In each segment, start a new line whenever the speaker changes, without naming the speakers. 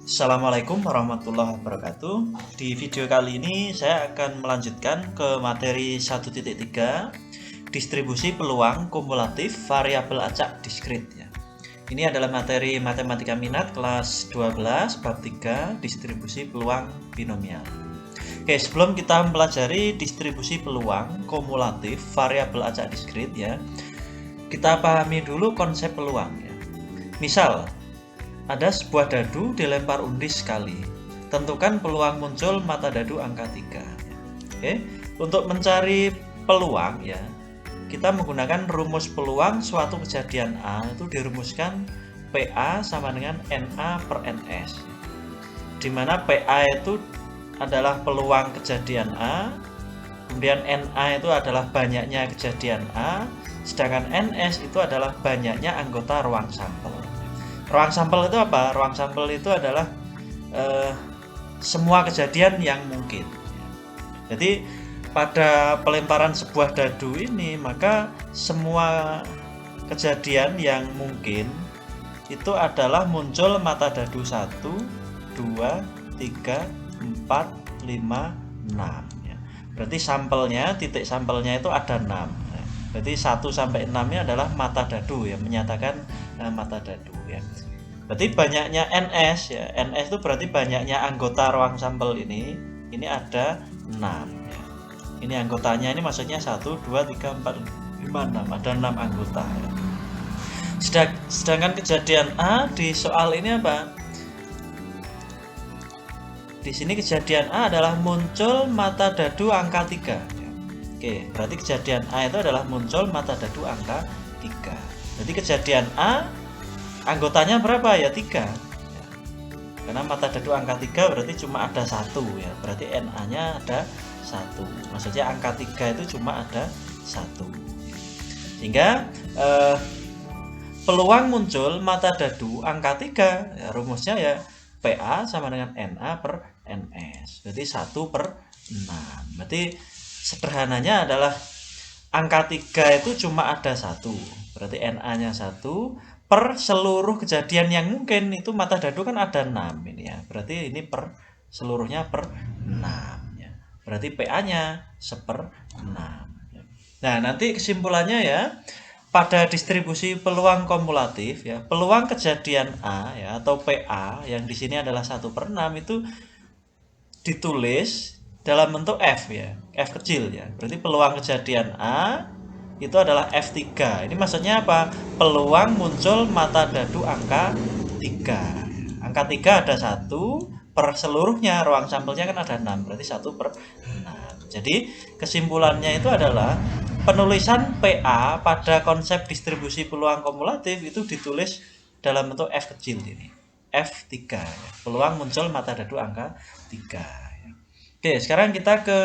Assalamualaikum warahmatullahi wabarakatuh. Di video kali ini saya akan melanjutkan ke materi 1.3 distribusi peluang kumulatif variabel acak diskrit ya. Ini adalah materi matematika minat kelas 12 bab 3 distribusi peluang binomial. Oke, sebelum kita mempelajari distribusi peluang kumulatif variabel acak diskrit ya, kita pahami dulu konsep peluang ya. Misal ada sebuah dadu dilempar undi sekali. Tentukan peluang muncul mata dadu angka 3. Oke, untuk mencari peluang ya, kita menggunakan rumus peluang suatu kejadian A itu dirumuskan PA sama dengan NA per NS. Di mana PA itu adalah peluang kejadian A, kemudian NA itu adalah banyaknya kejadian A, sedangkan NS itu adalah banyaknya anggota ruang sampel. Ruang sampel itu apa? Ruang sampel itu adalah semua kejadian yang mungkin. Jadi pada pelemparan sebuah dadu ini, maka semua kejadian yang mungkin itu adalah muncul mata dadu 1, 2, 3, 4, 5, 6 ya. Berarti sampelnya, titik sampelnya itu ada 6. Berarti 1 sampai 6 ini adalah mata dadu ya, menyatakan mata dadu ya. Berarti banyaknya NS ya. NS itu berarti banyaknya anggota ruang sampel ini ada 6 ya. Ini anggotanya ini maksudnya 1 2 3 4 5 6, ada 6 anggota ya. Sedangkan kejadian A di soal ini apa? Di sini kejadian A adalah muncul mata dadu angka 3 ya. Oke, berarti kejadian A itu adalah muncul mata dadu angka 3. Jadi kejadian A anggotanya berapa ya? 3 ya. Karena mata dadu angka 3 berarti cuma ada 1 ya. Berarti NA nya ada 1. Maksudnya angka 3 itu cuma ada 1. Sehingga peluang muncul mata dadu angka 3 ya, rumusnya ya PA sama dengan NA per NS. Berarti 1 per 6. Berarti sederhananya adalah angka 3 itu cuma ada 1. Berarti NA nya 1 per seluruh kejadian yang mungkin itu mata dadu kan ada 6 ini ya. Berarti ini per seluruhnya per 6 ya. Berarti PA-nya 1/6 ya. Nah, nanti kesimpulannya ya, pada distribusi peluang kumulatif ya, peluang kejadian A ya atau PA yang di sini adalah 1/6 itu ditulis dalam bentuk F ya, F kecil ya. Berarti peluang kejadian A itu adalah F3. Ini maksudnya apa? Peluang muncul mata dadu angka 3. Angka 3 ada 1 per seluruhnya, ruang sampelnya kan ada 6, berarti 1/6. Jadi kesimpulannya itu adalah penulisan PA pada konsep distribusi peluang kumulatif itu ditulis dalam bentuk F kecil ini. F3 ya. Peluang muncul mata dadu angka 3. Oke, sekarang kita ke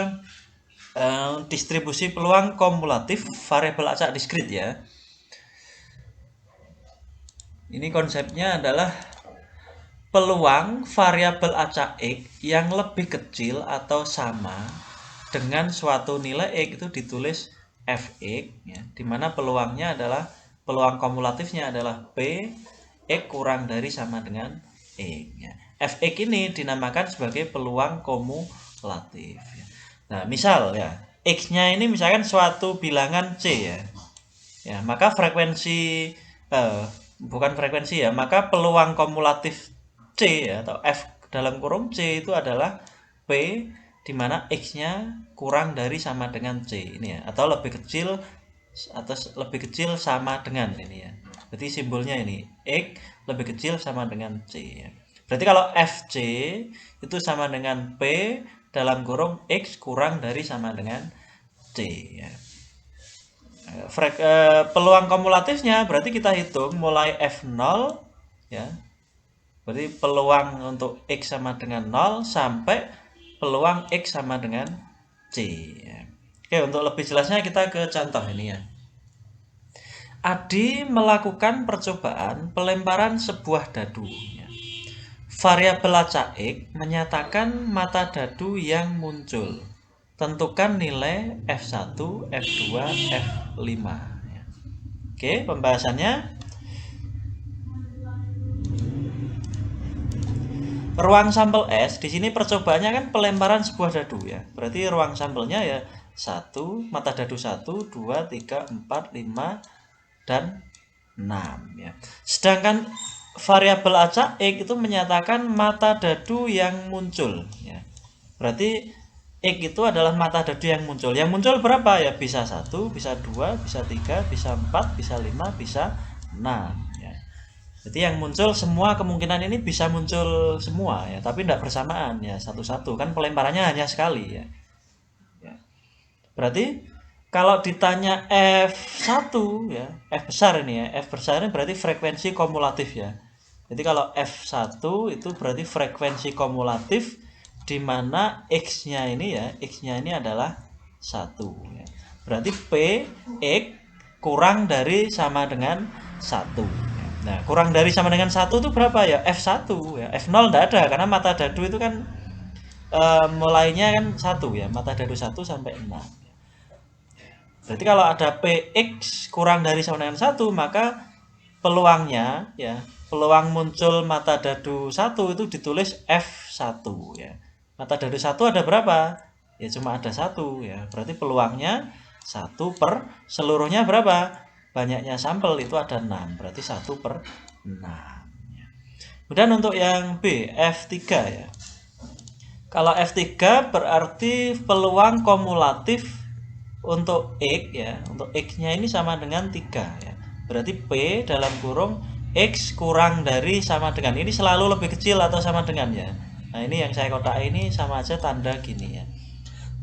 distribusi peluang kumulatif variabel acak diskrit ya. Ini konsepnya adalah peluang variabel acak X yang lebih kecil atau sama dengan suatu nilai X itu ditulis Fx ya, dimana peluangnya adalah peluang kumulatifnya adalah P X kurang dari sama dengan X ya. Fx ini dinamakan sebagai peluang kumulatif ya. Nah, misal ya, X-nya ini misalkan suatu bilangan C ya. Ya, maka frekuensi bukan frekuensi ya, maka peluang kumulatif C ya, atau F dalam kurung C itu adalah P di mana X-nya kurang dari sama dengan C ini ya, atau lebih kecil atau lebih kecil sama dengan ini ya. Berarti simbolnya ini X lebih kecil sama dengan C ya. Berarti kalau FC itu sama dengan P dalam kurung X kurang dari sama dengan C ya. Peluang kumulatifnya berarti kita hitung mulai F0 ya. Berarti peluang untuk X sama dengan 0 sampai peluang X sama dengan C ya. Oke, untuk lebih jelasnya kita ke contoh ini ya. Adi melakukan percobaan pelemparan sebuah dadu ya. Variabel acak X menyatakan mata dadu yang muncul. Tentukan nilai F1, F2, F5 ya. Oke, pembahasannya ruang sampel S di sini percobaannya kan pelemparan sebuah dadu ya. Berarti ruang sampelnya ya 1, mata dadu 1, 2, 3, 4, 5 dan 6 ya. Sedangkan variabel acak X itu menyatakan mata dadu yang muncul ya. Berarti X itu adalah mata dadu yang muncul. Yang muncul berapa ya? Bisa 1, bisa 2, bisa 3, bisa 4, bisa 5, bisa 6 ya. Jadi yang muncul semua kemungkinan ini bisa muncul semua ya, tapi tidak bersamaan ya, satu-satu kan pelemparannya hanya sekali ya. Ya. Berarti kalau ditanya F1 ya, F besar ini ya, F besar ini berarti frekuensi kumulatif ya. Jadi kalau F1 itu berarti frekuensi kumulatif di mana X-nya ini ya, X-nya ini adalah 1 ya. Berarti P X kurang dari sama dengan 1. Nah, kurang dari sama dengan 1 itu berapa ya? F1 ya. F0 tidak ada karena mata dadu itu kan mulainya kan 1 ya, mata dadu 1 sampai 6. Berarti kalau ada PX kurang dari sama dengan 1, maka peluangnya ya, peluang muncul mata dadu 1 itu ditulis F1 ya. Mata dadu 1 ada berapa? Ya cuma ada 1 ya. Berarti peluangnya 1 per seluruhnya berapa? Banyaknya sampel itu ada 6, berarti 1 per 6 ya. Kemudian untuk yang B, F3 ya. Kalau F3 berarti peluang kumulatif untuk X ya, untuk X-nya ini sama dengan 3 ya. Berarti P dalam kurung X kurang dari sama dengan, ini selalu lebih kecil atau sama dengan ya. Nah ini yang saya kotak ini sama aja tanda gini ya.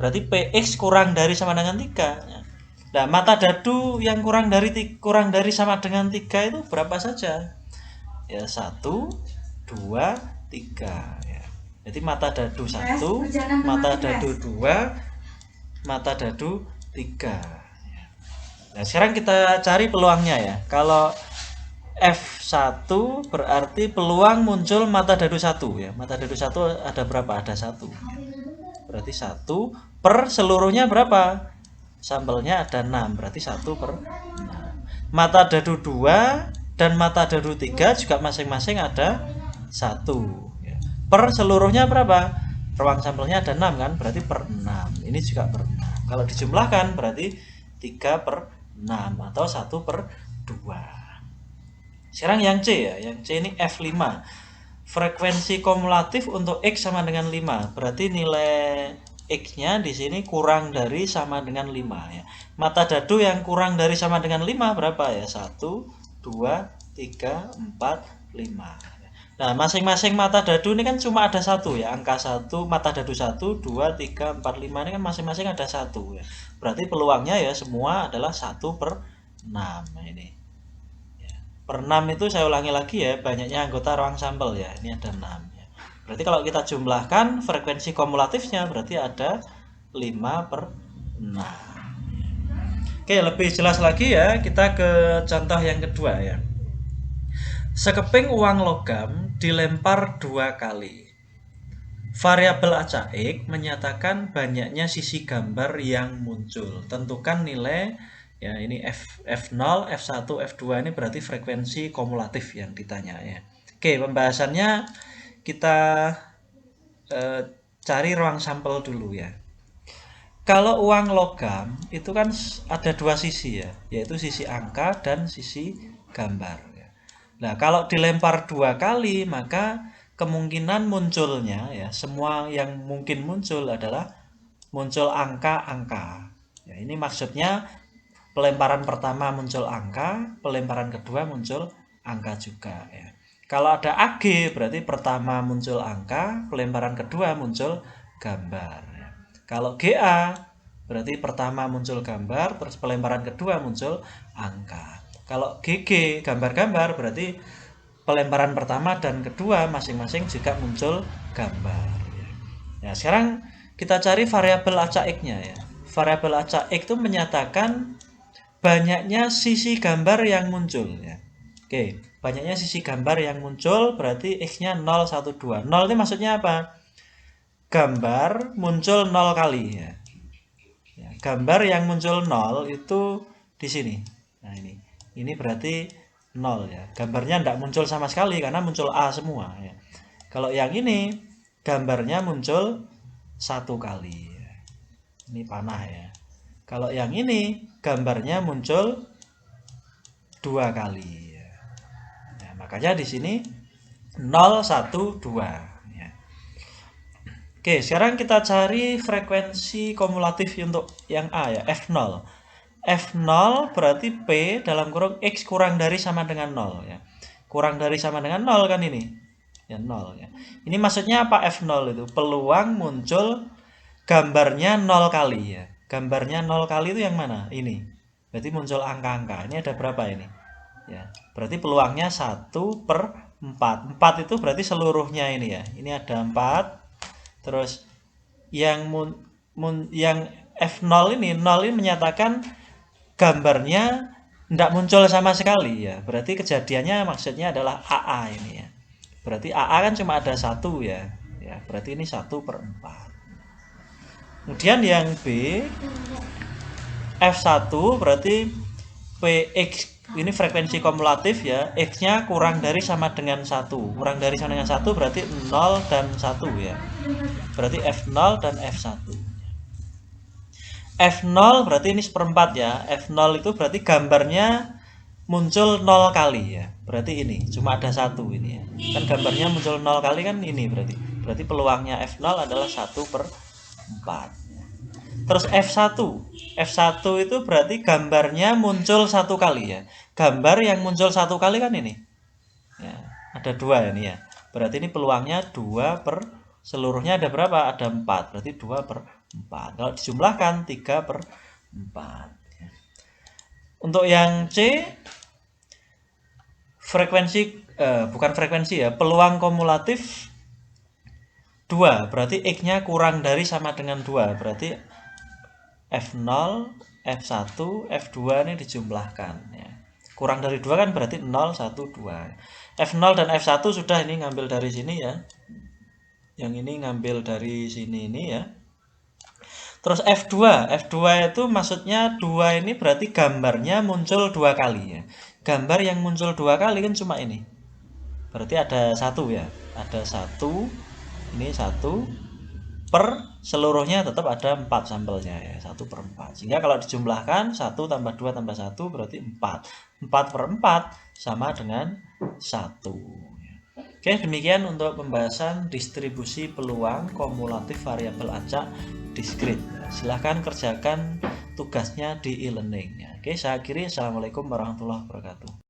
Berarti PX kurang dari sama dengan 3 ya. Nah, mata dadu yang kurang dari sama dengan 3 itu berapa saja? Ya 1, 2, 3 ya. Jadi mata dadu 1, mata dadu 2, mata dadu 3. Nah, sekarang kita cari peluangnya ya. Kalau F1 berarti peluang muncul mata dadu 1 ya. Mata dadu 1 ada berapa? Ada 1. Berarti 1 per seluruhnya berapa? Sampelnya ada 6, berarti 1 per 6. Mata dadu 2 dan mata dadu 3 juga masing-masing ada 1 ya. Per seluruhnya berapa? Ruang sampelnya ada 6 kan, berarti per 6. Ini juga per 6. Kalau dijumlahkan berarti 3 per 6 atau 1 per 2. Sekarang yang C ya, yang C ini F5. Frekuensi kumulatif untuk X sama dengan 5. Berarti nilai X-nya di sini kurang dari sama dengan 5 ya. Mata dadu yang kurang dari sama dengan 5 berapa ya? 1, 2, 3, 4, 5. Nah, masing-masing mata dadu ini kan cuma ada 1 ya. Angka 1, mata dadu 1, 2, 3, 4, 5 ini kan masing-masing ada 1 ya. Berarti peluangnya ya semua adalah 1 per 6. Nah, ini. Ya. Per 6 itu saya ulangi lagi ya, banyaknya anggota ruang sampel ya. Ini ada 6. Berarti kalau kita jumlahkan frekuensi kumulatifnya berarti ada 5 per 6. Oke, lebih jelas lagi ya, kita ke contoh yang kedua ya. Sekeping uang logam dilempar 2 kali. Variabel acak X menyatakan banyaknya sisi gambar yang muncul. Tentukan nilai ya, ini F0, F1, F2 ini berarti frekuensi kumulatif yang ditanya ya. Oke, pembahasannya kita cari ruang sampel dulu ya. Kalau uang logam itu kan ada 2 sisi ya, yaitu sisi angka dan sisi gambar ya. Nah, kalau dilempar 2 kali maka kemungkinan munculnya ya, semua yang mungkin muncul adalah muncul angka-angka. Ya, ini maksudnya pelemparan pertama muncul angka, pelemparan kedua muncul angka juga ya. Kalau ada AG berarti pertama muncul angka, pelemparan kedua muncul gambar. Kalau GA berarti pertama muncul gambar, terus pelemparan kedua muncul angka. Kalau GG gambar-gambar berarti pelemparan pertama dan kedua masing-masing juga muncul gambar. Ya, sekarang kita cari variabel acak X-nya ya. Variabel acak X itu menyatakan banyaknya sisi gambar yang muncul ya. Oke, banyaknya sisi gambar yang muncul berarti X-nya 0, 1, 2. 0 itu maksudnya apa? Gambar muncul 0 kali ya. Ya, gambar yang muncul 0 itu di sini. Nah, ini berarti 0 ya. Gambarnya tidak muncul sama sekali karena muncul A semua ya. Kalau yang ini gambarnya muncul 1 kali. Ini panah ya. Kalau yang ini gambarnya muncul 2 kali. Nah, makanya di sini 0, 1, 2 ya. Oke, sekarang kita cari frekuensi kumulatif untuk yang A ya, F0. F0 berarti P dalam kurung X kurang dari sama dengan 0 ya. Kurang dari sama dengan 0 kan ini. Ya 0 ya. Ini maksudnya apa F0 itu? Peluang muncul gambarnya 0 kali ya. Gambarnya 0 kali itu yang mana? Ini. Berarti muncul angka-angka. Ini ada berapa ini? Ya. Berarti peluangnya 1/4. 4 itu berarti seluruhnya ini ya. Ini ada 4. Terus yang yang F0 ini 0 ini menyatakan gambarnya tidak muncul sama sekali ya. Berarti kejadiannya maksudnya adalah AA ini ya. Berarti AA kan cuma ada 1 ya. Ya, berarti ini 1/4. Kemudian yang B F1 berarti PX ini frekuensi kumulatif ya, X-nya kurang dari sama dengan 1. Kurang dari sama dengan 1 berarti 0 dan 1 ya. Berarti F0 dan F1. F0 berarti ini 1/4 ya. F0 itu berarti gambarnya muncul 0 kali ya. Berarti ini cuma ada 1 ini ya. Kan gambarnya muncul 0 kali kan ini berarti. Berarti peluangnya F0 adalah 1/4. Terus F1. F1 itu berarti gambarnya muncul 1 kali ya. Gambar yang muncul 1 kali kan ini. Ya, ada 2 ini ya. Berarti ini peluangnya 2 per seluruhnya ada berapa? Ada 4. Berarti 2/4. Kalau dijumlahkan 3/4. Untuk yang C frekuensi bukan frekuensi ya, peluang kumulatif 2. Berarti X-nya kurang dari sama dengan 2. Berarti F0, F1, F2 ini dijumlahkan ya. Kurang dari 2 kan berarti 0, 1, 2. F0 dan F1 sudah ini ngambil dari sini ya. Yang ini ngambil dari sini ini ya. Terus F2. F2 itu maksudnya 2 ini berarti gambarnya muncul 2 kali ya. Gambar yang muncul 2 kali kan cuma ini. Berarti ada 1 ya. Ada 1, ini 1 per seluruhnya tetap ada 4 sampelnya ya, 1/4. Sehingga kalau dijumlahkan 1 tambah 2 tambah 1 berarti 4. 4/4 sama dengan 1. Oke, demikian untuk pembahasan distribusi peluang kumulatif variabel acak diskrit. Silahkan kerjakan tugasnya di e-learning. Oke, saya akhiri. Assalamualaikum warahmatullahi wabarakatuh.